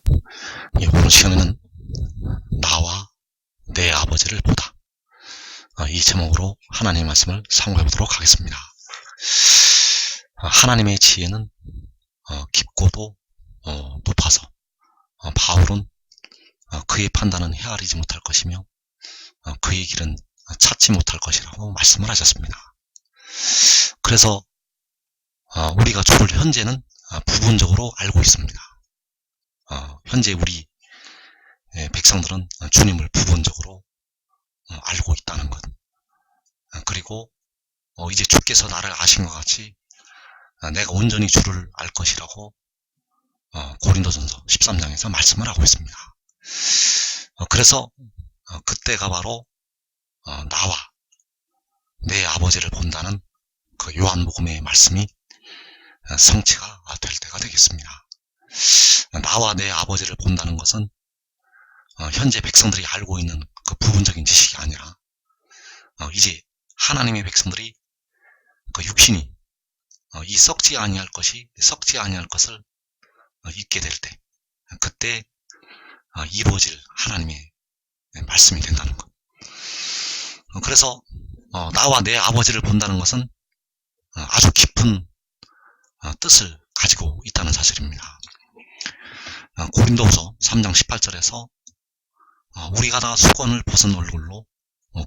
오늘 시간에는 나와 내 아버지를 보다, 이 제목으로 하나님의 말씀을 상고해 보도록 하겠습니다. 하나님의 지혜는 깊고도 높아서 바울은 그의 판단은 헤아리지 못할 것이며 그의 길은 찾지 못할 것이라고 말씀을 하셨습니다. 그래서 우리가 주를 현재는 부분적으로 알고 있습니다. 현재 우리 백성들은 주님을 부분적으로 알고 있다는 것, 그리고 이제 주께서 나를 아신 것 같이 내가 온전히 주를 알 것이라고 고린도전서 13장에서 말씀을 하고 있습니다. 그래서 그때가 바로 나와 내 아버지를 본다는 그 요한복음의 말씀이 성취가 될 때가 되겠습니다. 나와 내 아버지를 본다는 것은 현재 백성들이 알고 있는 그 부분적인 지식이 아니라 이제 하나님의 백성들이 그 육신이 이 썩지 아니할 것을 잊게 될 때, 그때 이루어질 하나님의 말씀이 된다는 것. 그래서 나와 내 아버지를 본다는 것은 아주 깊은 뜻을 가지고 있다는 사실입니다. 고린도후서 3장 18절에서 우리가 다 수건을 벗은 얼굴로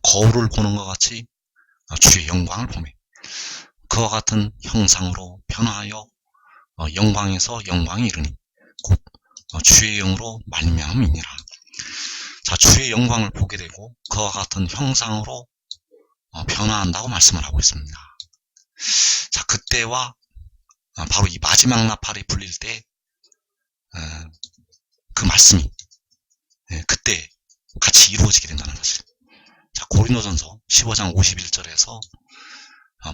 거울을 보는 것 같이 주의 영광을 보매 그와 같은 형상으로 변화하여 영광에서 영광에 이르니 곧 주의 영으로 말미암음이니라. 자, 주의 영광을 보게 되고 그와 같은 형상으로 변화한다고 말씀을 하고 있습니다. 자, 그때와 바로 이 마지막 나팔이 불릴 때 그 말씀이 그때 같이 이루어지게 된다는 사실. 자, 고린도전서 15장 51절에서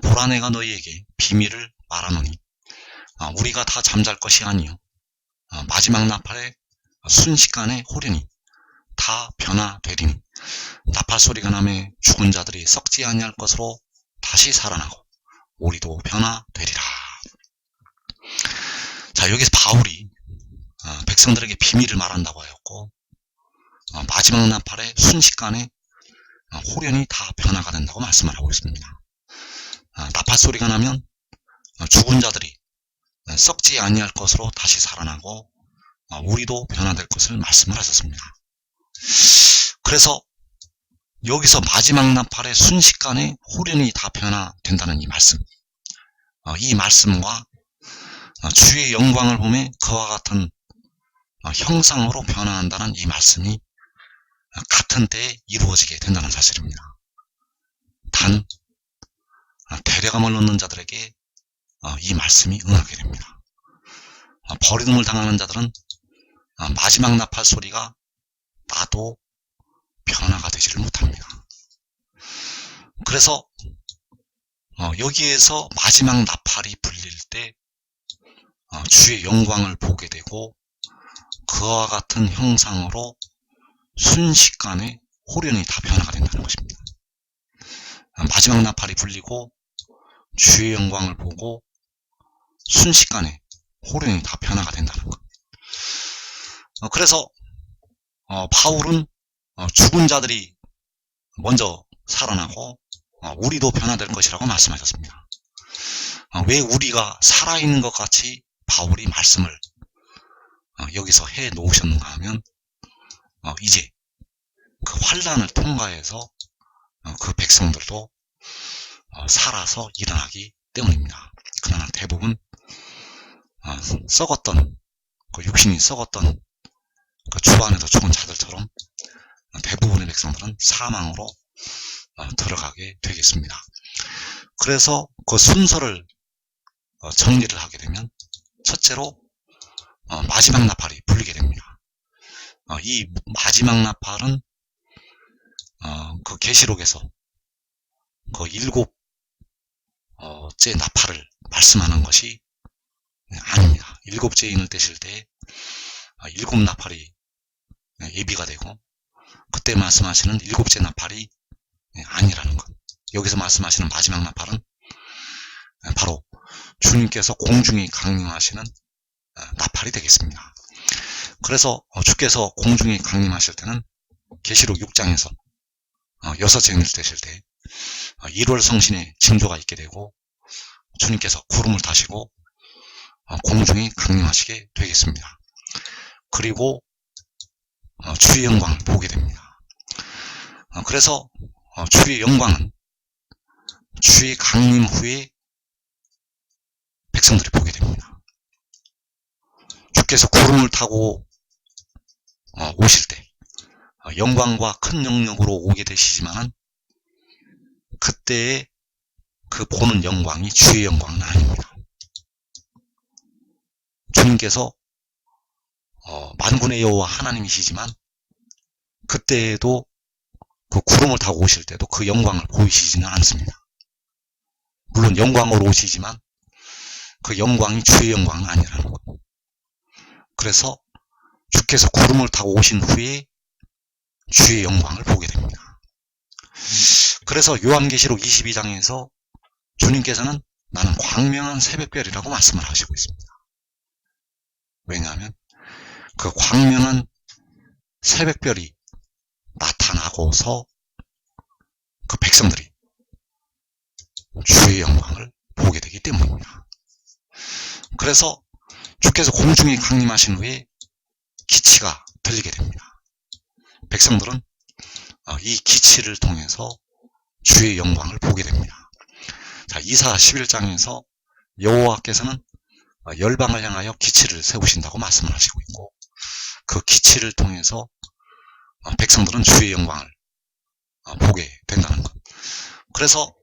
보라 내가 너희에게 비밀을 말하노니 우리가 다 잠잘 것이 아니요 마지막 나팔의 순식간에 호련히 다 변화되리니 나팔 소리가 나매 죽은 자들이 썩지 아니할 것으로 다시 살아나고 우리도 변화되리라. 자, 여기서 바울이 백성들에게 비밀을 말한다고 하였고 마지막 나팔의 순식간에 호련히 다 변화가 된다고 말씀을 하고 있습니다. 나팔 소리가 나면 죽은 자들이 썩지 아니할 것으로 다시 살아나고 우리도 변화될 것을 말씀을 하셨습니다. 그래서 여기서 마지막 나팔의 순식간에 호련히 다 변화된다는 이 말씀, 이 말씀과 주의 영광을 보매 그와 같은 형상으로 변화한다는 이 말씀이 같은 때에 이루어지게 된다는 사실입니다. 단 대려감을 얻는 자들에게 이 말씀이 응하게 됩니다. 버림을 당하는 자들은 마지막 나팔 소리가 나도 변화가 되지를 못합니다. 그래서 여기에서 마지막 나팔이 불릴 때 주의 영광을 보게 되고 그와 같은 형상으로 순식간에 호련히 다 변화가 된다는 것입니다. 마지막 나팔이 불리고 주의 영광을 보고 순식간에 호련히 다 변화가 된다는 것. 그래서 바울은 죽은 자들이 먼저 살아나고 우리도 변화될 것이라고 말씀하셨습니다. 왜 우리가 살아있는 것 같이 바울이 말씀을 여기서 해 놓으셨는가 하면 이제 그 환란을 통과해서 그 백성들도 살아서 일어나기 때문입니다. 그러나 대부분 썩었던 그 육신이 썩었던 그 주 안에서 죽은 자들처럼 대부분의 백성들은 사망으로 들어가게 되겠습니다. 그래서 그 순서를 정리를 하게 되면 첫째로 마지막 나팔이 불리게 됩니다. 이 마지막 나팔은 그 계시록에서 그 일곱째 나팔을 말씀하는 것이 아닙니다. 일곱째 인을 떼실 때 일곱 나팔이 예비가 되고 그때 말씀하시는 일곱째 나팔이 아니라는 것. 여기서 말씀하시는 마지막 나팔은 바로 주님께서 공중에 강림하시는 나팔이 되겠습니다. 그래서 주께서 공중에 강림하실 때는 계시록 6장에서 6쟁일 되실 때 1월 성신의 징조가 있게 되고 주님께서 구름을 타시고 공중에 강림하시게 되겠습니다. 그리고 주의 영광을 보게 됩니다. 그래서 주의 영광은 주의 강림 후에 백성들이 보게 됩니다. 주께서 구름을 타고 오실 때 영광과 큰 영역으로 오게 되시지만은 그때의 그 보는 영광이 주의 영광은 아닙니다. 주님께서 만군의 여호와 하나님이시지만 그때에도 그 구름을 타고 오실 때도 그 영광을 보이시지는 않습니다. 물론 영광으로 오시지만 그 영광이 주의 영광은 아니라는 것. 그래서 주께서 구름을 타고 오신 후에 주의 영광을 보게 됩니다. 그래서 요한계시록 22장에서 주님께서는 나는 광명한 새벽별이라고 말씀을 하시고 있습니다. 왜냐하면 그 광명한 새벽별이 나타나고서 그 백성들이 주의 영광을 보게 되기 때문입니다. 그래서 주께서 공중에 강림하신 후에 기치가 들리게 됩니다. 백성들은 이 기치를 통해서 주의 영광을 보게 됩니다. 자, 이사 11장에서 여호와께서는 열방을 향하여 기치를 세우신다고 말씀을 하시고 있고 그 기치를 통해서 백성들은 주의 영광을 보게 된다는 것. 그래서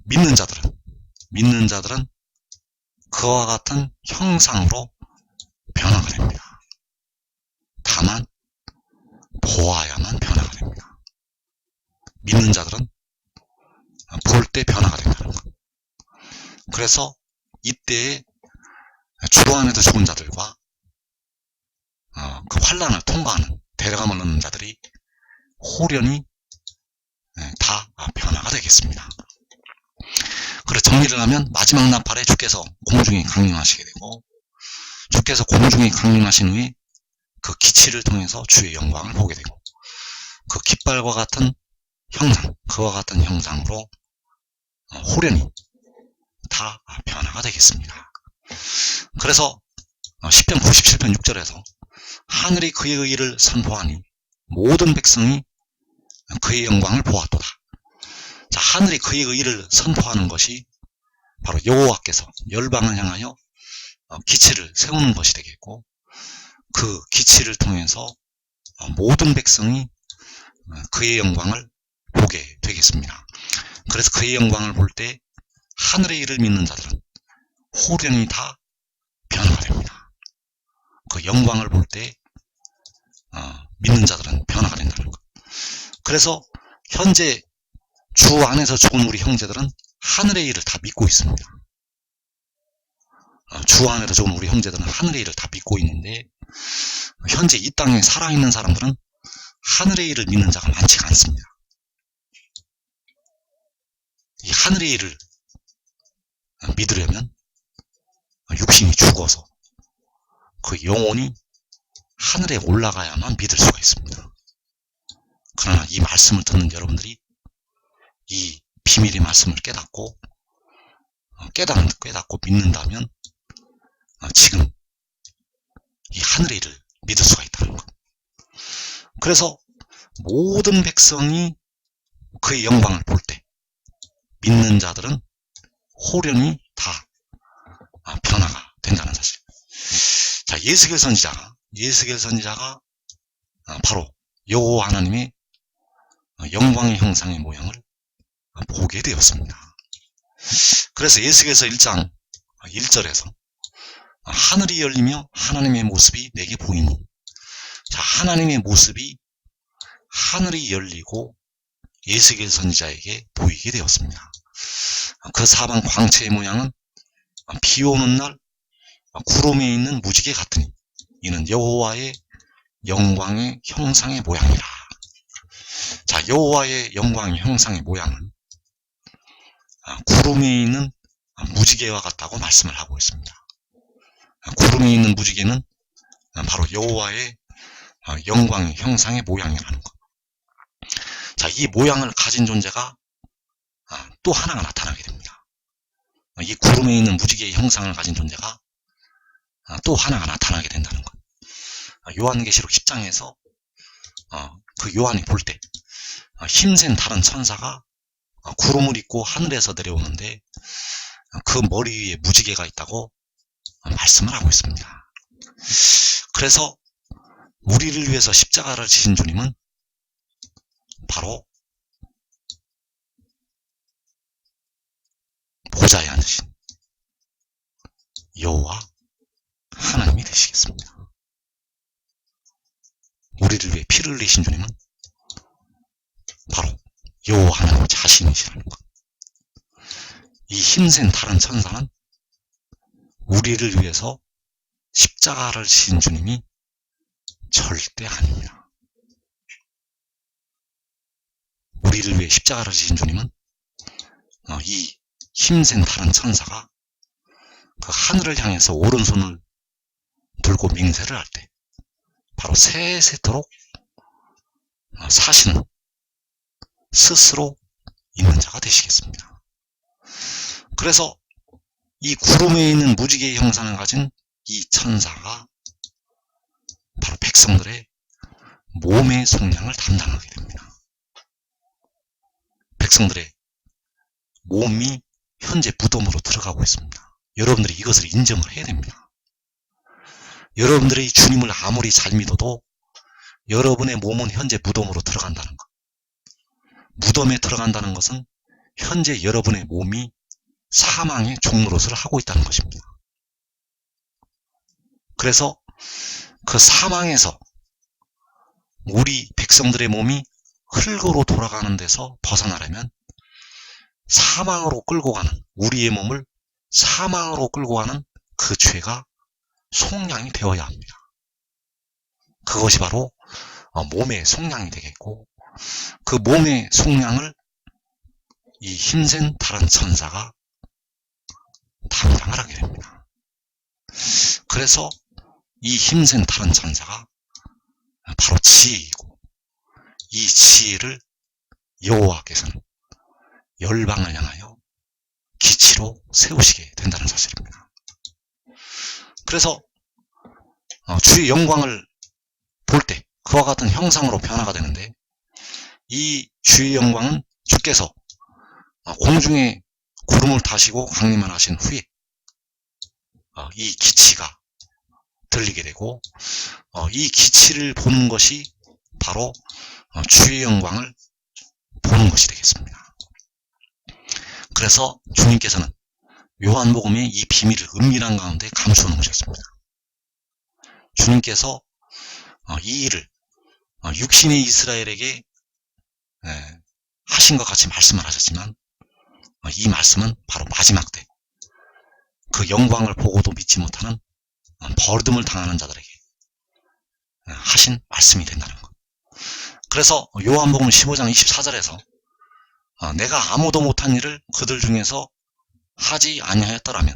믿는 자들은 그와 같은 형상으로 변화가 됩니다. 다만 보아야만 변화가 됩니다. 믿는 자들은 볼 때 변화가 된다는 것. 그래서 이때에 주로 안에서 죽은 자들과 그 환란을 통과하는 데려감을 얻는 자들이 호련히 다 변화가 되겠습니다. 그래서 정리를 하면 마지막 나팔에 주께서 공중에 강림하시게 되고 주께서 공중에 강림하신 후에 그 기치를 통해서 주의 영광을 보게 되고 그 깃발과 같은 형상, 그와 같은 형상으로 호련히 다 변화가 되겠습니다. 그래서 시편 97편 6절에서 하늘이 그의 의를 선포하니 모든 백성이 그의 영광을 보았도다. 자, 하늘이 그의 의를 선포하는 것이 바로 여호와께서 열방을 향하여 기치를 세우는 것이 되겠고 그 기치를 통해서 모든 백성이 그의 영광을 보게 되겠습니다. 그래서 그의 영광을 볼 때 하늘의 일을 믿는 자들은 호련히 다 변화가 됩니다. 그 영광을 볼 때 믿는 자들은 변화가 된다는 것. 그래서 현재 주 안에서 죽은 우리 형제들은 하늘의 일을 다 믿고 있습니다. 주 안에서 죽은 우리 형제들은 하늘의 일을 다 믿고 있는데 현재 이 땅에 살아있는 사람들은 하늘의 일을 믿는 자가 많지가 않습니다. 이 하늘의 일을 믿으려면 육신이 죽어서 그 영혼이 하늘에 올라가야만 믿을 수가 있습니다. 그러나 이 말씀을 듣는 여러분들이 이 비밀의 말씀을 깨닫고 믿는다면 지금 이 하늘의 일을 믿을 수가 있다는 것. 그래서 모든 백성이 그의 영광을 볼 때 믿는 자들은 호련히 다 변화가 된다는 사실. 자, 예스겔 선지자가 바로 여호와 하나님의 영광의 형상의 모양을 보게 되었습니다. 그래서 예스겔서 1장 1절에서 하늘이 열리며 하나님의 모습이 내게 보이니, 자, 하나님의 모습이 하늘이 열리고 예스겔 선지자에게 보이게 되었습니다. 그 사방 광채의 모양은 비 오는 날 구름에 있는 무지개 같으니 이는 여호와의 영광의 형상의 모양이라. 자, 여호와의 영광의 형상의 모양은 구름에 있는 무지개와 같다고 말씀을 하고 있습니다. 구름에 있는 무지개는 바로 여호와의 영광의 형상의 모양이라는 것. 자, 이 모양을 가진 존재가 또 하나가 나타나게 됩니다. 이 구름에 있는 무지개의 형상을 가진 존재가 또 하나가 나타나게 된다는 것. 요한계시록 10장에서 그 요한이 볼 때 힘센 다른 천사가 구름을 입고 하늘에서 내려오는데 그 머리 위에 무지개가 있다고 말씀을 하고 있습니다. 그래서 우리를 위해서 십자가를 지신 주님은 바로 보좌에 앉으신 여호와 하나님이 되시겠습니다. 우리를 위해 피를 흘리신 주님은 바로 여호와 하나님 자신이시라는 것. 이 힘센 다른 천사는 우리를 위해서 십자가를 지신 주님이 절대 아닙니다. 우리를 위해 십자가를 지신 주님은 이 힘센 다른 천사가 그 하늘을 향해서 오른손을 들고 맹세를 할 때 바로 세세토록 사시는 스스로 있는 자가 되시겠습니다. 그래서 이 구름에 있는 무지개의 형상을 가진 이 천사가 바로 백성들의 몸의 속량을 담당하게 됩니다. 백성들의 몸이 현재 무덤으로 들어가고 있습니다. 여러분들이 이것을 인정을 해야 됩니다. 여러분들이 주님을 아무리 잘 믿어도 여러분의 몸은 현재 무덤으로 들어간다는 것. 무덤에 들어간다는 것은 현재 여러분의 몸이 사망의 종노릇을 하고 있다는 것입니다. 그래서 그 사망에서 우리 백성들의 몸이 흙으로 돌아가는 데서 벗어나려면 사망으로 끌고 가는, 우리의 몸을 사망으로 끌고 가는 그 죄가 속량이 되어야 합니다. 그것이 바로 몸의 속량이 되겠고, 그 몸의 속량을 이 힘센 다른 천사가 담당을 하게 됩니다. 그래서 이 힘센 다른 천사가 바로 지혜이고, 이 지혜를 여호와께서는 열방을 향하여 기치로 세우시게 된다는 사실입니다. 그래서 주의 영광을 볼 때 그와 같은 형상으로 변화가 되는데, 이 주의 영광은 주께서 공중에 구름을 타시고 강림을 하신 후에 이 기치가 들리게 되고, 이 기치를 보는 것이 바로 주의 영광을 보는 것이 되겠습니다. 그래서 주님께서는 요한복음의 이 비밀을 은밀한 가운데 감추어 놓으셨습니다. 주님께서 이 일을 육신의 이스라엘에게 하신 것 같이 말씀을 하셨지만, 이 말씀은 바로 마지막 때 그 영광을 보고도 믿지 못하는 버림을 당하는 자들에게 하신 말씀이 된다는 것. 그래서 요한복음 15장 24절에서 내가 아무도 못한 일을 그들 중에서 하지 아니하였더라면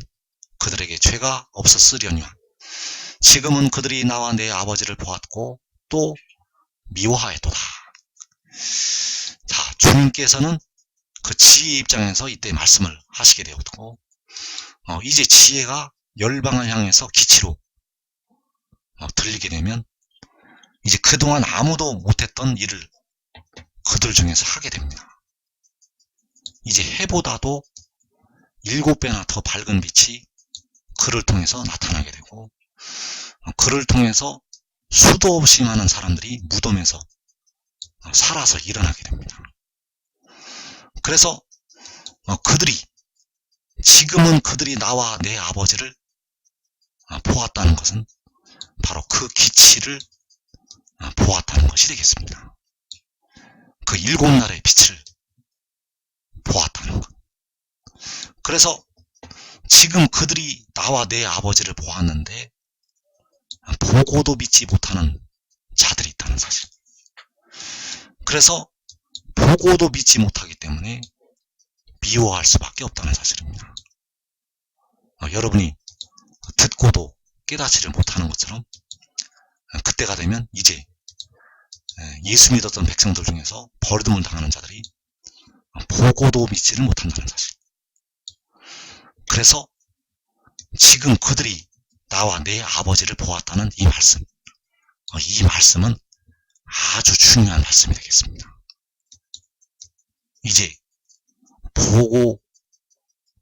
그들에게 죄가 없었으려니와 지금은 그들이 나와 내 아버지를 보았고 또 미워하였도다. 자, 주님께서는 그 지혜의 입장에서 이때 말씀을 하시게 되었고, 이제 지혜가 열방을 향해서 기치로 들리게 되면 이제 그동안 아무도 못했던 일을 그들 중에서 하게 됩니다. 이제 해보다도 7배나 더 밝은 빛이 그를 통해서 나타나게 되고, 그를 통해서 수도 없이 많은 사람들이 무덤에서 살아서 일어나게 됩니다. 그래서 지금은 그들이 나와 내 아버지를 보았다는 것은 바로 그 기치를 보았다는 것이 되겠습니다. 그 7날의 빛을 보았다는 것. 그래서 지금 그들이 나와 내 아버지를 보았는데 보고도 믿지 못하는 자들이 있다는 사실. 그래서 보고도 믿지 못하기 때문에 미워할 수밖에 없다는 사실입니다. 여러분이 듣고도 깨닫지를 못하는 것처럼 그때가 되면 이제 예수 믿었던 백성들 중에서 버림을 당하는 자들이 보고도 믿지를 못한다는 사실. 그래서 지금 그들이 나와 내 아버지를 보았다는 이 말씀, 이 말씀은 아주 중요한 말씀이 되겠습니다. 이제 보고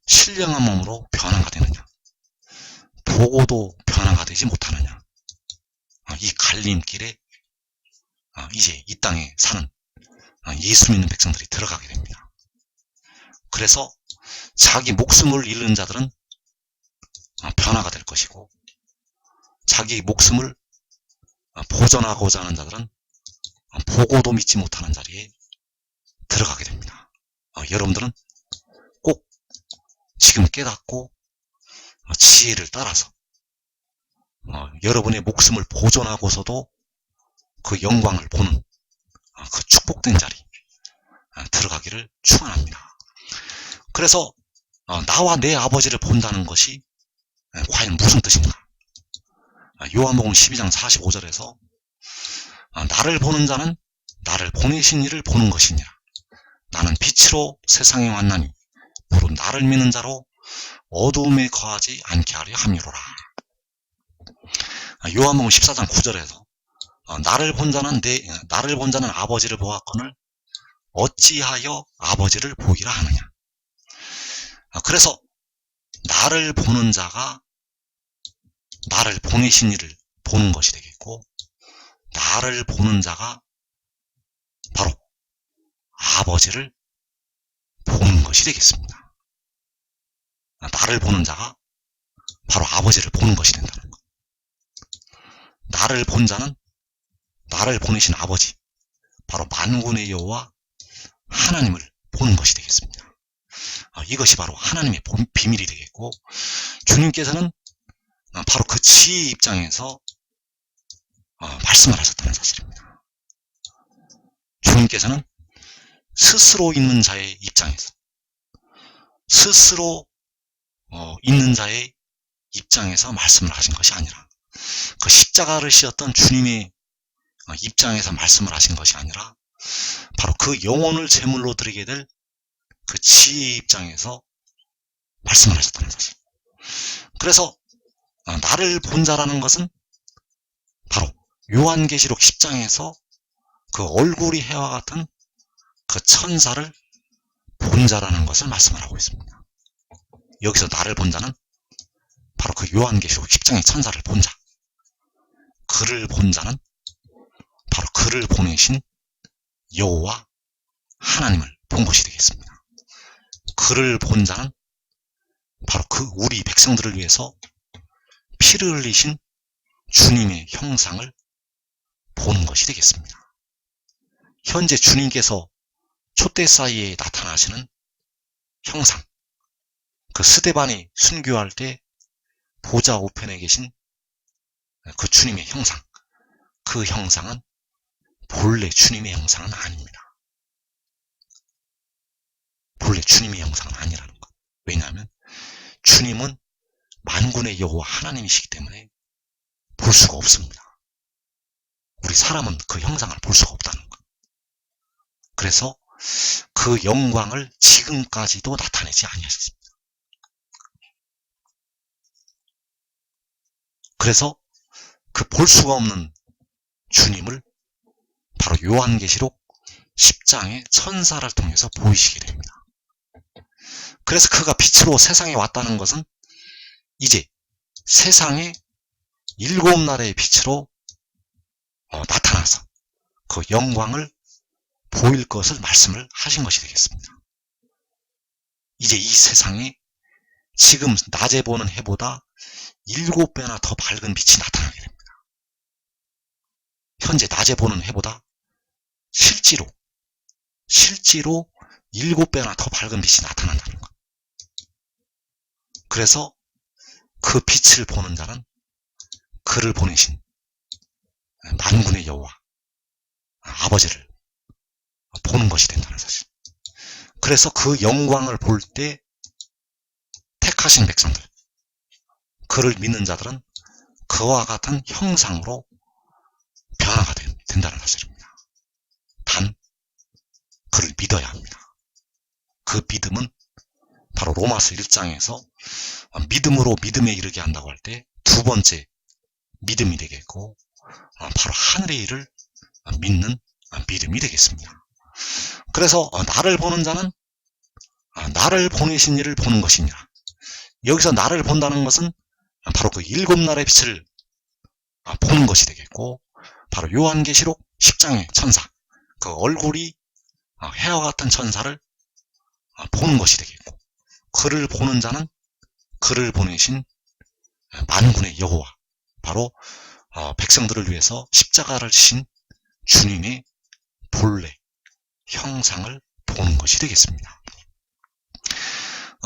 신령한 몸으로 변화가 되느냐, 보고도 변화가 되지 못하느냐, 이 갈림길에 이제 이 땅에 사는 예수 믿는 백성들이 들어가게 됩니다. 그래서 자기 목숨을 잃는 자들은 변화가 될 것이고, 자기 목숨을 보존하고자 하는 자들은 보고도 믿지 못하는 자리에 들어가게 됩니다. 여러분들은 꼭 지금 깨닫고 지혜를 따라서 여러분의 목숨을 보존하고서도 그 영광을 보는 그 축복된 자리 들어가기를 축원합니다. 그래서 나와 내 아버지를 본다는 것이 과연 무슨 뜻인가? 요한복음 12장 45절에서 나를 보는 자는 나를 보내신 이를 보는 것이니라. 나는 빛으로 세상에 왔나니 무릇 나를 믿는 자로 어두움에 거하지 않게 하려 함이로라. 요한복음 14장 9절에서 나를 본 자는 아버지를 보았거늘 어찌하여 아버지를 보이라 하느냐. 그래서 나를 보는 자가 나를 보내신 이를 보는 것이 되겠고, 나를 보는 자가 바로 아버지를 보는 것이 되겠습니다. 나를 보는 자가 바로 아버지를 보는 것이 된다는 것. 나를 본 자는 나를 보내신 아버지, 바로 만군의 여호와 하나님을 보는 것이 되겠습니다. 이것이 바로 하나님의 비밀이 되겠고, 주님께서는 바로 그 지혜의 입장에서 말씀을 하셨다는 사실입니다. 주님께서는 스스로 있는 자의 입장에서, 스스로 있는 자의 입장에서 말씀을 하신 것이 아니라, 그 십자가를 씌었던 주님의 입장에서 말씀을 하신 것이 아니라, 바로 그 영혼을 제물로 드리게 될 그 지혜의 입장에서 말씀을 하셨다는 사실. 그래서 나를 본 자라는 것은 바로 요한계시록 10장에서 그 얼굴이 해와 같은 그 천사를 본 자라는 것을 말씀을 하고 있습니다. 여기서 나를 본 자는 바로 그 요한계시록 10장의 천사를 본 자, 그를 본 자는 바로 그를 보내신 여호와 하나님을 본 것이 되겠습니다. 그를 본 자는 바로 그 우리 백성들을 위해서 피를 흘리신 주님의 형상을 보는 것이 되겠습니다. 현재 주님께서 촛대 사이에 나타나시는 형상, 그 스데반이 순교할 때 보좌 우편에 계신 그 주님의 형상, 그 형상은 본래 주님의 형상은 아닙니다. 본래 주님의 형상은 아니라는 것. 왜냐하면 주님은 만군의 여호와 하나님이시기 때문에 볼 수가 없습니다. 우리 사람은 그 형상을 볼 수가 없다는 것. 그래서 그 영광을 지금까지도 나타내지 아니하셨습니다. 그래서 그 볼 수가 없는 주님을 바로 요한계시록 10장의 천사를 통해서 보이시게 됩니다. 그래서 그가 빛으로 세상에 왔다는 것은 이제 세상에 7나라의 빛으로 나타나서 그 영광을 보일 것을 말씀을 하신 것이 되겠습니다. 이제 이 세상에 지금 낮에 보는 해보다 7배나 더 밝은 빛이 나타나게 됩니다. 현재 낮에 보는 해보다 실제로 7배나 더 밝은 빛이 나타난다는 것. 그래서 그 빛을 보는 자는 그를 보내신 만군의 여호와 아버지를 보는 것이 된다는 사실. 그래서 그 영광을 볼 때 택하신 백성들, 그를 믿는 자들은 그와 같은 형상으로 된다는 사실입니다. 단 그를 믿어야 합니다. 그 믿음은 바로 로마서 1장에서 믿음으로 믿음에 이르게 한다고 할 때 두 번째 믿음이 되겠고, 바로 하늘의 일을 믿는 믿음이 되겠습니다. 그래서 나를 보는 자는 나를 보내신 이를 보는 것이니라. 여기서 나를 본다는 것은 바로 그 일곱 날의 빛을 보는 것이 되겠고, 바로 요한계시록 10장의 천사, 그 얼굴이 해와 같은 천사를 보는 것이 되겠고, 그를 보는 자는 그를 보내신 만군의 여호와, 바로 백성들을 위해서 십자가를 지신 주님의 본래 형상을 보는 것이 되겠습니다.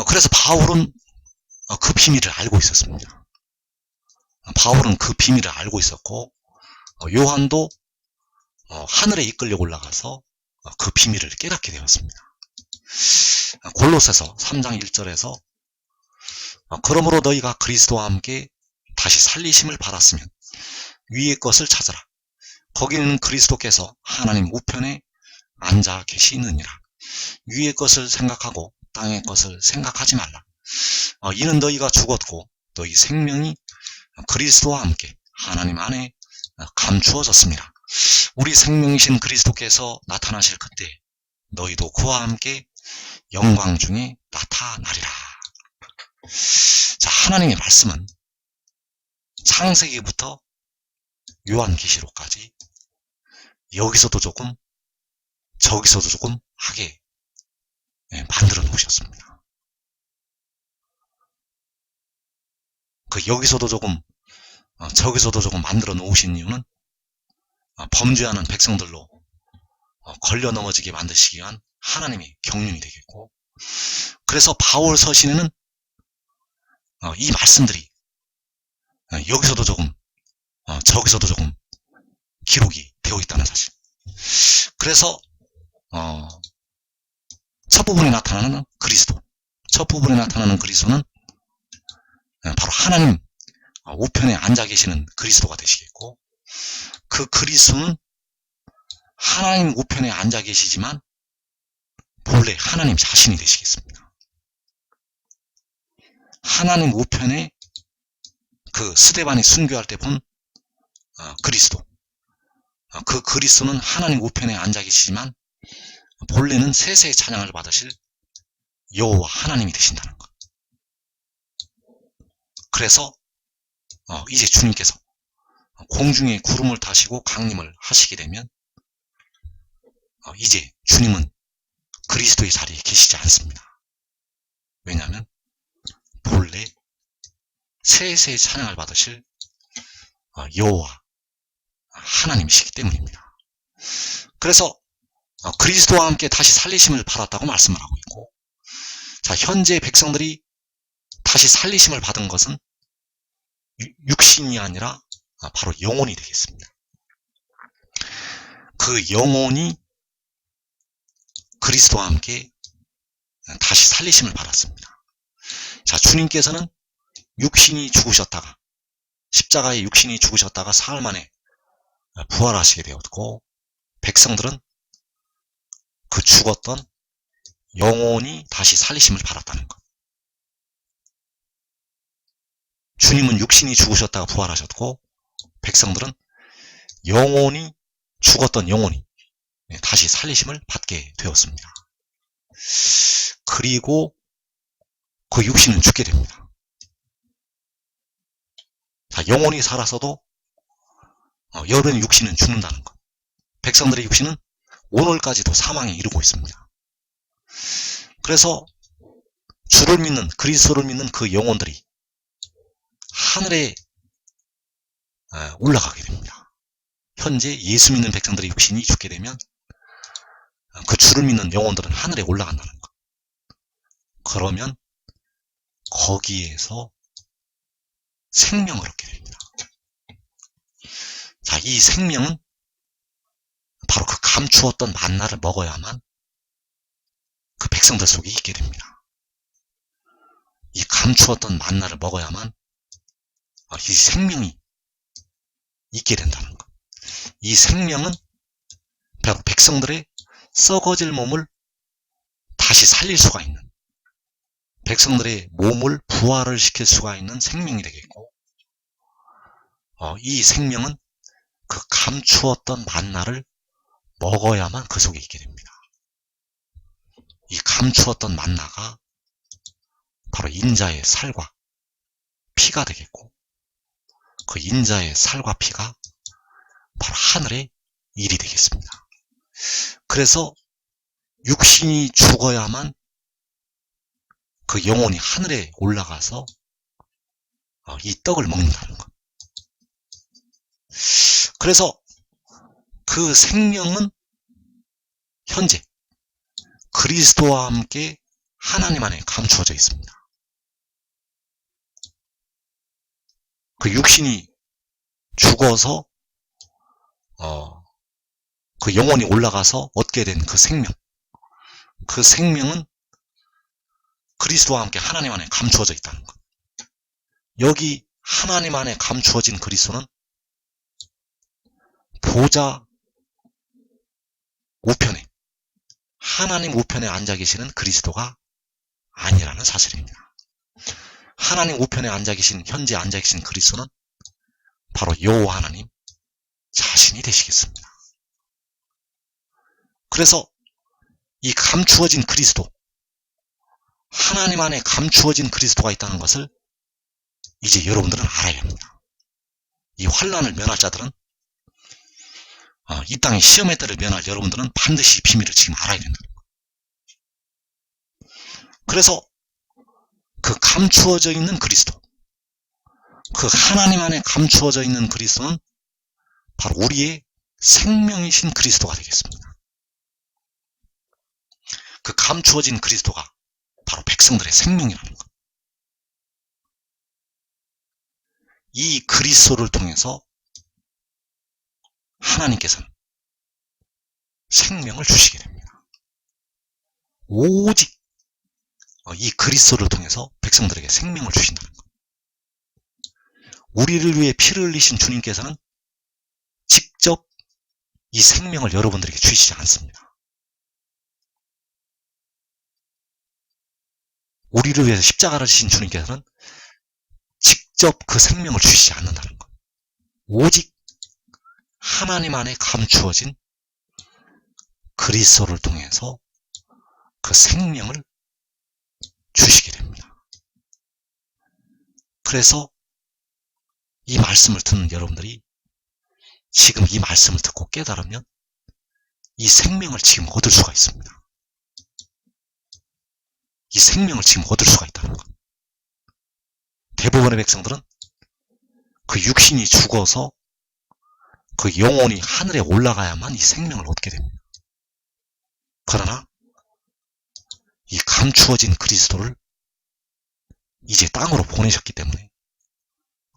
그래서 바울은 그 비밀을 알고 있었습니다. 바울은 그 비밀을 알고 있었고, 요한도 하늘에 이끌려 올라가서 그 비밀을 깨닫게 되었습니다. 골로새서 3장 1절에서 그러므로 너희가 그리스도와 함께 다시 살리심을 받았으면 위의 것을 찾아라. 거기는 그리스도께서 하나님 우편에 앉아 계시느니라. 위의 것을 생각하고 땅의 것을 생각하지 말라. 이는 너희가 죽었고 너희 생명이 그리스도와 함께 하나님 안에 감추어졌습니다. 우리 생명이신 그리스도께서 나타나실 그때 너희도 그와 함께 영광 중에 나타나리라. 자, 하나님의 말씀은 창세기부터 요한계시록까지 여기서도 조금 저기서도 조금 하게 만들어 놓으셨습니다. 그 여기서도 조금 저기서도 조금 만들어 놓으신 이유는 범죄하는 백성들로 걸려 넘어지게 만드시기 위한 하나님의 경륜이 되겠고, 그래서 바울 서신에는 이 말씀들이 여기서도 조금 저기서도 조금 기록이 되어 있다는 사실. 그래서 첫 부분에 나타나는 그리스도, 첫 부분에 나타나는 그리스도는 바로 하나님 우편에 앉아 계시는 그리스도가 되시겠고, 그 그리스도는 하나님 우편에 앉아 계시지만 본래 하나님 자신이 되시겠습니다. 하나님 우편에 그 스데반이 순교할 때 본 그리스도, 그 그리스도는 하나님 우편에 앉아 계시지만 본래는 세세의 찬양을 받으실 여호와 하나님이 되신다는 것. 그래서 이제 주님께서 공중에 구름을 타시고 강림을 하시게 되면 이제 주님은 그리스도의 자리에 계시지 않습니다. 왜냐하면 본래 세세의 찬양을 받으실 여호와 하나님이시기 때문입니다. 그래서 그리스도와 함께 다시 살리심을 받았다고 말씀을 하고 있고, 자, 현재 백성들이 다시 살리심을 받은 것은 육신이 아니라 바로 영혼이 되겠습니다. 그 영혼이 그리스도와 함께 다시 살리심을 받았습니다. 자, 주님께서는 육신이 죽으셨다가, 십자가에 육신이 죽으셨다가 사흘 만에 부활하시게 되었고, 백성들은 그 죽었던 영혼이 다시 살리심을 받았다는 것. 주님은 육신이 죽으셨다가 부활하셨고, 백성들은 영혼이, 죽었던 영혼이 다시 살리심을 받게 되었습니다. 그리고 그 육신은 죽게 됩니다. 자, 영혼이 살아서도 여러분의 육신은 죽는다는 것. 백성들의 육신은 오늘까지도 사망에 이르고 있습니다. 그래서 주를 믿는, 그리스도를 믿는 그 영혼들이 하늘에 올라가게 됩니다. 현재 예수 믿는 백성들의 육신이 죽게 되면 그 주를 믿는 영혼들은 하늘에 올라간다는 것. 그러면 거기에서 생명을 얻게 됩니다. 자, 이 생명은 바로 그 감추었던 만나를 먹어야만 그 백성들 속에 있게 됩니다. 이 감추었던 만나를 먹어야만 이 생명이 있게 된다는 것. 이 생명은 백성들의 썩어질 몸을 다시 살릴 수가 있는, 백성들의 몸을 부활을 시킬 수가 있는 생명이 되겠고, 이 생명은 그 감추었던 만나를 먹어야만 그 속에 있게 됩니다. 이 감추었던 만나가 바로 인자의 살과 피가 되겠고, 그 인자의 살과 피가 바로 하늘의 일이 되겠습니다. 그래서 육신이 죽어야만 그 영혼이 하늘에 올라가서 이 떡을 먹는다는 것. 그래서 그 생명은 현재 그리스도와 함께 하나님 안에 감추어져 있습니다. 그 육신이 죽어서 그 영혼이 올라가서 얻게 된 그 생명, 그 생명은 그리스도와 함께 하나님 안에 감추어져 있다는 것. 여기 하나님 안에 감추어진 그리스도는 보좌 우편에, 하나님 우편에 앉아 계시는 그리스도가 아니라는 사실입니다. 하나님 우편에 앉아 계신, 현재 앉아 계신 그리스도는 바로 여호와 하나님 자신이 되시겠습니다. 그래서 이 감추어진 그리스도, 하나님 안에 감추어진 그리스도가 있다는 것을 이제 여러분들은 알아야 합니다. 이 환난을 면할 자들은, 이 땅의 시험의 때를 면할 여러분들은 반드시 이 비밀을 지금 알아야 된다는 거예요. 그래서 그 감추어져 있는 그리스도, 그 하나님 안에 감추어져 있는 그리스도는 바로 우리의 생명이신 그리스도가 되겠습니다. 그 감추어진 그리스도가 바로 백성들의 생명이라는 것. 이 그리스도를 통해서 하나님께서는 생명을 주시게 됩니다. 오직 이 그리스도를 통해서 백성들에게 생명을 주신다는 것. 우리를 위해 피를 흘리신 주님께서는 직접 이 생명을 여러분들에게 주시지 않습니다. 우리를 위해서 십자가를 지신 주님께서는 직접 그 생명을 주시지 않는다는 것. 오직 하나님 안에 감추어진 그리스도를 통해서 그 생명을 주시게 됩니다. 그래서 이 말씀을 듣는 여러분들이 지금 이 말씀을 듣고 깨달으면 이 생명을 지금 얻을 수가 있습니다. 이 생명을 지금 얻을 수가 있다는 것. 대부분의 백성들은 그 육신이 죽어서 그 영혼이 하늘에 올라가야만 이 생명을 얻게 됩니다. 그러나 이 감추어진 그리스도를 이제 땅으로 보내셨기 때문에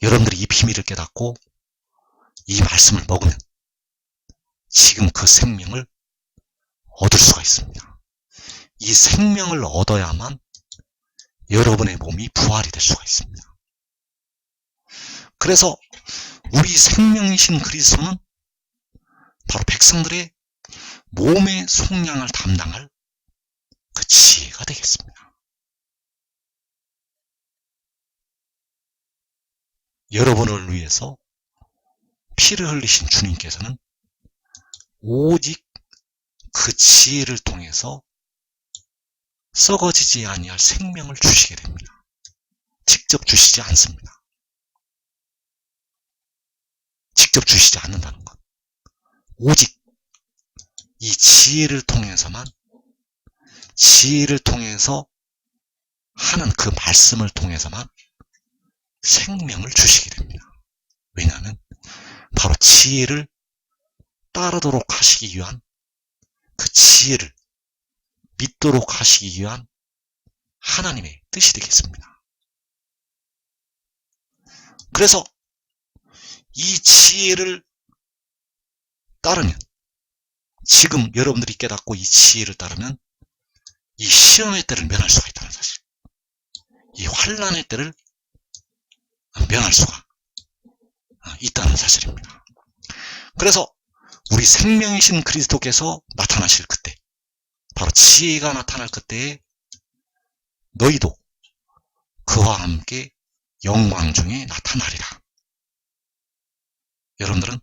여러분들이 이 비밀을 깨닫고 이 말씀을 먹으면 지금 그 생명을 얻을 수가 있습니다. 이 생명을 얻어야만 여러분의 몸이 부활이 될 수가 있습니다. 그래서 우리 생명이신 그리스도는 바로 백성들의 몸의 속량을 담당할 그 지혜가 되겠습니다. 여러분을 위해서 피를 흘리신 주님께서는 오직 그 지혜를 통해서 썩어지지 아니할 생명을 주시게 됩니다. 직접 주시지 않습니다. 직접 주시지 않는다는 것. 오직 이 지혜를 통해서만, 지혜를 통해서 하는 그 말씀을 통해서만 생명을 주시게 됩니다. 왜냐하면 바로 지혜를 따르도록 하시기 위한, 그 지혜를 믿도록 하시기 위한 하나님의 뜻이 되겠습니다. 그래서 이 지혜를 따르면, 지금 여러분들이 깨닫고 이 지혜를 따르면 이 시험의 때를 면할 수가 있다는 사실, 이 환난의 때를 면할 수가 있다는 사실입니다. 그래서 우리 생명이신 그리스도께서 나타나실 그때, 바로 지혜가 나타날 그때에 너희도 그와 함께 영광 중에 나타나리라. 여러분들은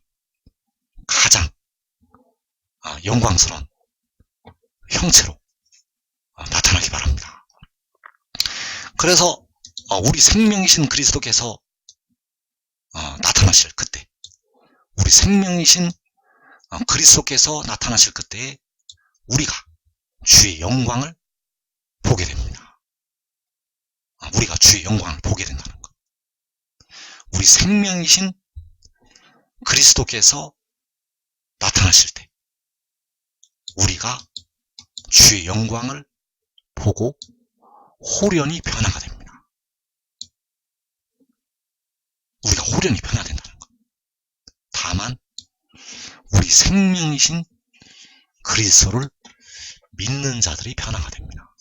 가장 영광스러운 형체로 나타나기 바랍니다. 그래서 우리 생명이신 그리스도께서 나타나실 그때, 우리 생명이신 그리스도께서 나타나실 그때에 우리가 주의 영광을 보게 됩니다. 우리가 주의 영광을 보게 된다는 것. 우리 생명이신 그리스도께서 나타나실 때 우리가 주의 영광을 보고 호련히 변화가 됩니다. 우리가 호련히 변화된다는 것. 다만 우리 생명이신 그리스도를 믿는 자들이 변화가 됩니다.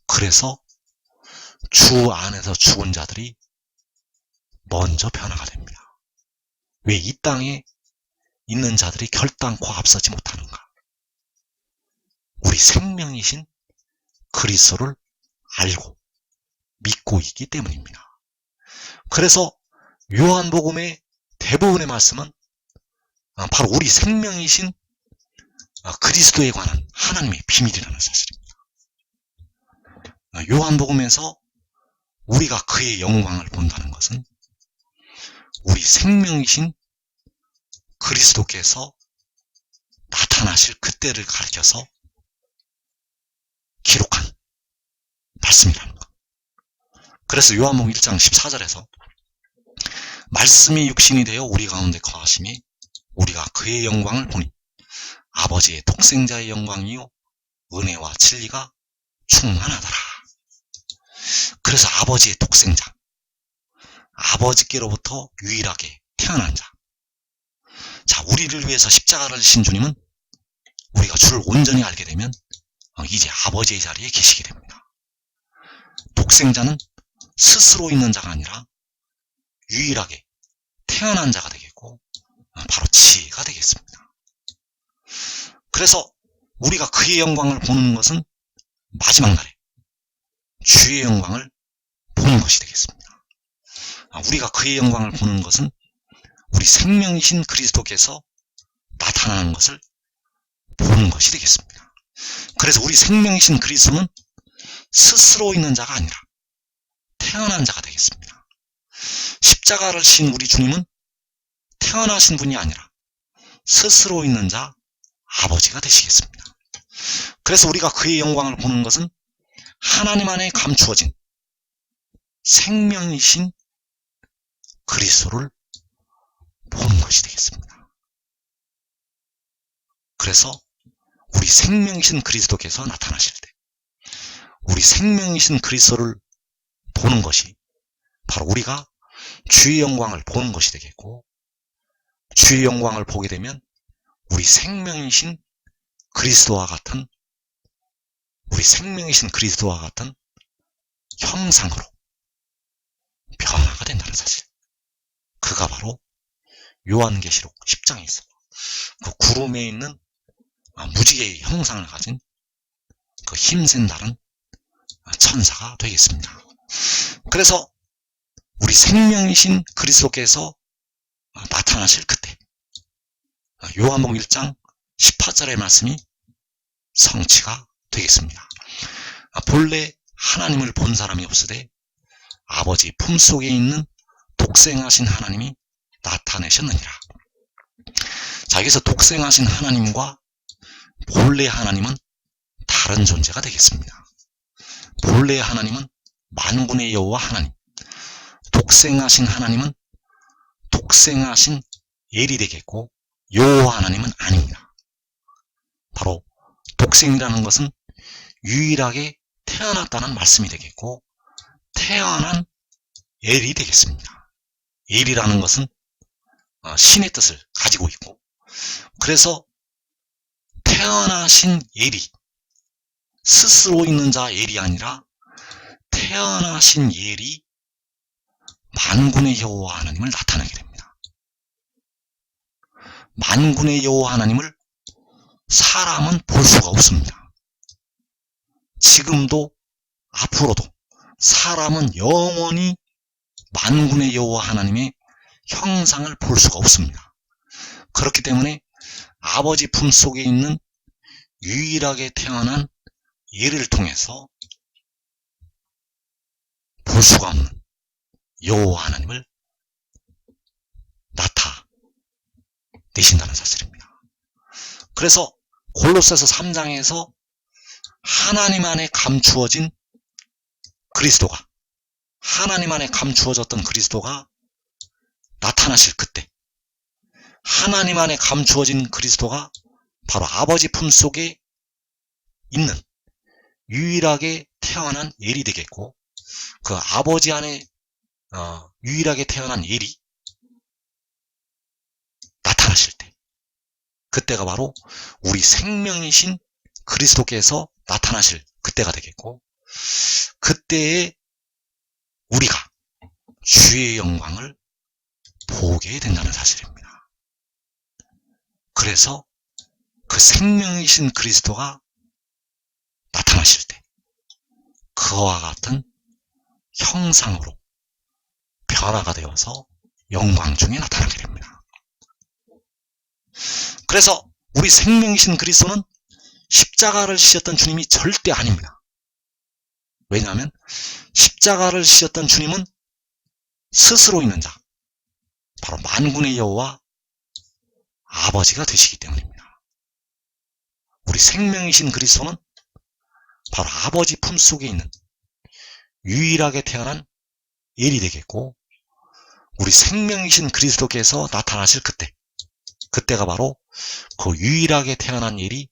그래서 주 안에서 죽은 자들이 먼저 변화가 됩니다. 왜 이 땅에 있는 자들이 결단코 앞서지 못하는가? 우리 생명이신 그리스도를 알고 믿고 있기 때문입니다. 그래서 요한복음의 대부분의 말씀은 바로 우리 생명이신 그리스도에 관한 하나님의 비밀이라는 사실입니다. 요한복음에서 우리가 그의 영광을 본다는 것은 우리 생명이신 그리스도께서 나타나실 그때를 가리켜서 기록한 말씀이라는 것. 그래서 요한복음 1장 14절에서 말씀이 육신이 되어 우리 가운데 거하심이 우리가 그의 영광을 보니 아버지의 독생자의 영광이요 은혜와 진리가 충만하더라. 그래서 아버지의 독생자, 아버지께로부터 유일하게 태어난 자. 자, 우리를 위해서 십자가를 지신 주님은 우리가 주를 온전히 알게 되면 이제 아버지의 자리에 계시게 됩니다. 독생자는 스스로 있는 자가 아니라 유일하게 태어난 자가 되겠고 바로 지혜가 되겠습니다. 그래서 우리가 그의 영광을 보는 것은 마지막 날에 주의 영광을 보는 것이 되겠습니다. 우리가 그의 영광을 보는 것은 우리 생명이신 그리스도께서 나타나는 것을 보는 것이 되겠습니다. 그래서 우리 생명이신 그리스도는 스스로 있는 자가 아니라 태어난 자가 되겠습니다. 십자가를 지신 우리 주님은 태어나신 분이 아니라 스스로 있는 자 아버지가 되시겠습니다. 그래서 우리가 그의 영광을 보는 것은 하나님 안에 감추어진 생명이신 그리스도를 보는 것이 되겠습니다. 그래서 우리 생명이신 그리스도께서 나타나실 때 우리 생명이신 그리스도를 보는 것이 바로 우리가 주의 영광을 보는 것이 되겠고, 주의 영광을 보게 되면 우리 생명이신 그리스도와 같은 형상으로 변화가 된다는 사실. 그가 바로 요한계시록 10장에 있어 그 구름에 있는 무지개의 형상을 가진 그 힘센 다른 천사가 되겠습니다. 그래서 우리 생명이신 그리스도께서 나타나실 그때 요한복음 1장 18절의 말씀이 성취가 되겠습니다. 본래 하나님을 본 사람이 없으되 아버지 품속에 있는 독생하신 하나님이 나타내셨느니라. 자, 여기서 독생하신 하나님과 본래 하나님은 다른 존재가 되겠습니다. 본래 하나님은 만군의 여호와 하나님, 독생하신 하나님은 독생하신 엘이 되겠고 여호와 하나님은 아닙니다. 바로 독생이라는 것은 유일하게 태어났다는 말씀이 되겠고 태어난 엘이 되겠습니다. 엘이라는 것은 신의 뜻을 가지고 있고, 그래서 태어나신 엘이 스스로 있는 자 엘이 아니라 태어나신 엘이 만군의 여호와 하나님을 나타내게 됩니다. 만군의 여호와 하나님을 사람은 볼 수가 없습니다. 지금도 앞으로도 사람은 영원히 만군의 여호와 하나님의 형상을 볼 수가 없습니다. 그렇기 때문에 아버지 품속에 있는 유일하게 태어난 예를 통해서 볼 수가 없는 여호와 하나님을 나타내신다는 사실입니다. 그래서 골로새서 3장에서 하나님 안에 감추어진 그리스도가, 하나님 안에 감추어졌던 그리스도가 나타나실 그때, 하나님 안에 감추어진 그리스도가 바로 아버지 품속에 있는 유일하게 태어난 엘이 되겠고, 그 아버지 안에 유일하게 태어난 엘이 나타나실 때, 그때가 바로 우리 생명이신 그리스도께서 나타나실 그때가 되겠고, 그때에 우리가 주의 영광을 보게 된다는 사실입니다. 그래서 그 생명이신 그리스도가 나타나실 때 그와 같은 형상으로 변화가 되어서 영광 중에 나타나게 됩니다. 그래서 우리 생명이신 그리스도는 십자가를 지셨던 주님이 절대 아닙니다. 왜냐하면 십자가를 지셨던 주님은 스스로 있는 자, 바로 만군의 여호와 아버지가 되시기 때문입니다. 우리 생명이신 그리스도는 바로 아버지 품속에 있는 유일하게 태어난 엘이 되겠고, 우리 생명이신 그리스도께서 나타나실 그때, 그때가 바로 그 유일하게 태어난 엘이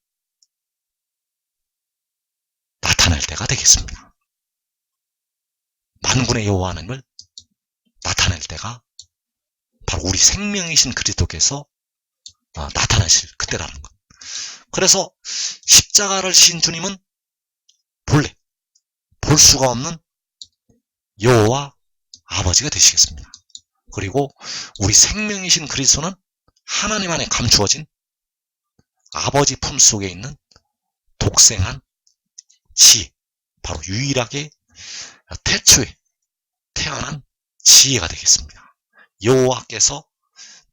나타날 때가 되겠습니다. 만군의 여호와 하나님을 나타낼 때가 바로 우리 생명이신 그리스도께서 나타나실 그때라는 것. 그래서 십자가를 지신 주님은 본래 볼 수가 없는 여호와 아버지가 되시겠습니다. 그리고 우리 생명이신 그리스도는 하나님 안에 감추어진 아버지 품속에 있는 독생한 지혜, 바로 유일하게 태초에 태어난 지혜가 되겠습니다. 여호와께서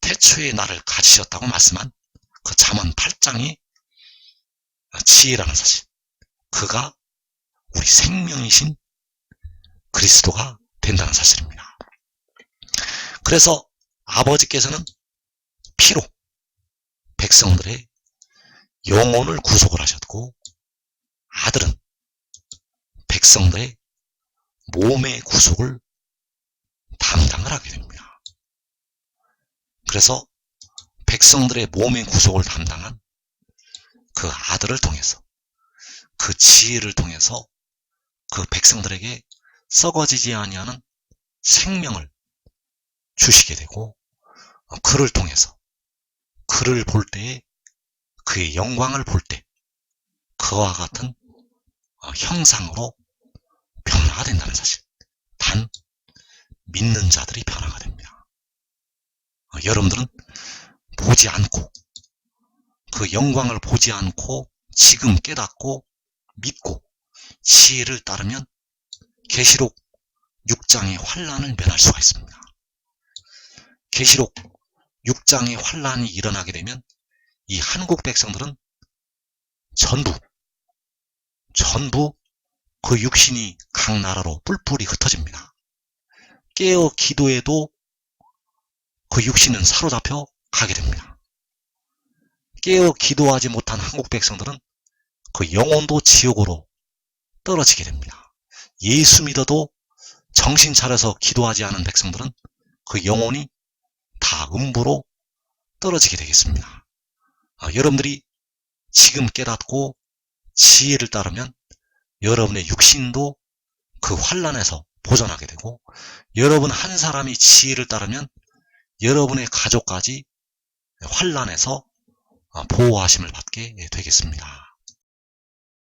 태초에 나를 가지셨다고 말씀한 그 잠언 8장의 지혜라는 사실, 그가 우리 생명이신 그리스도가 된다는 사실입니다. 그래서 아버지께서는 피로 백성들의 영혼을 구속을 하셨고, 아들은 백성들의 몸의 구속을 담당을 하게 됩니다. 그래서 백성들의 몸의 구속을 담당한 그 아들을 통해서, 그 지혜를 통해서 그 백성들에게 썩어지지 아니하는 생명을 주시게 되고, 그를 통해서 그를 볼 때에, 그의 영광을 볼 때 그와 같은 형상으로 변화가 된다는 사실, 단 믿는 자들이 변화가 됩니다. 여러분들은 보지 않고, 그 영광을 보지 않고 지금 깨닫고 믿고 지혜를 따르면 계시록 6장의 환난을 면할 수가 있습니다. 계시록 6장의 환난이 일어나게 되면 이 한국 백성들은 전부 그 육신이 각 나라로 뿔뿔이 흩어집니다. 깨어 기도해도 그 육신은 사로잡혀 가게 됩니다. 깨어 기도하지 못한 한국 백성들은 그 영혼도 지옥으로 떨어지게 됩니다. 예수 믿어도 정신 차려서 기도하지 않은 백성들은 그 영혼이 다 음부로 떨어지게 되겠습니다. 여러분들이 지금 깨닫고 지혜를 따르면 여러분의 육신도 그 환난에서 보존하게 되고, 여러분 한 사람이 지혜를 따르면 여러분의 가족까지 환난에서 보호하심을 받게 되겠습니다.